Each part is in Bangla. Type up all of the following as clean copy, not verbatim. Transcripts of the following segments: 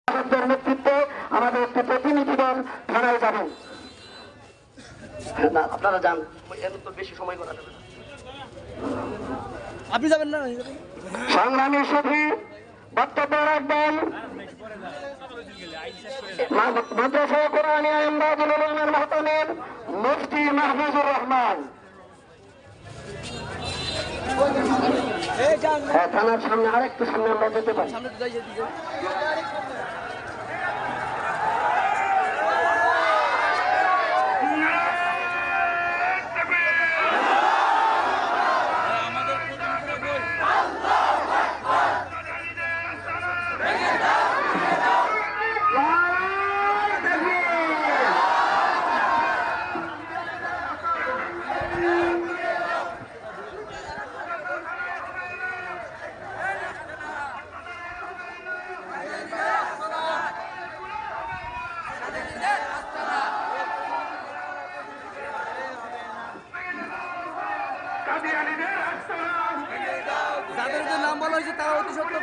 নেতৃত্বে আমাদের একটি প্রতিনিধি দল থানায় যাবেন। না আপনারা যান, এর তো বেশি সময় করা যাবে না। আপনি যাবেন না? সংগ্রামী সুধী বক্তব্য রাখবেন মাদ্রাসা কোরআনিয়া ইমদাদুল উলুমের মুহতামিম মুফতি মাহফুজুর রহমান। হ্যাঁ, থানার সামনে আরেকটু সামনে আমরা যেতে পারি। যাদের যে নাম বলা হয়েছে তারা অতি সত্ত্বর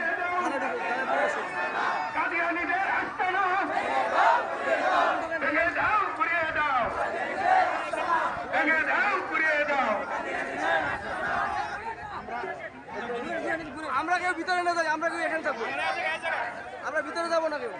আমরা কেউ ভিতরে না যাই, আমরা কেউ এখানে থাকবো, আমরা ভিতরে যাবো না কেউ।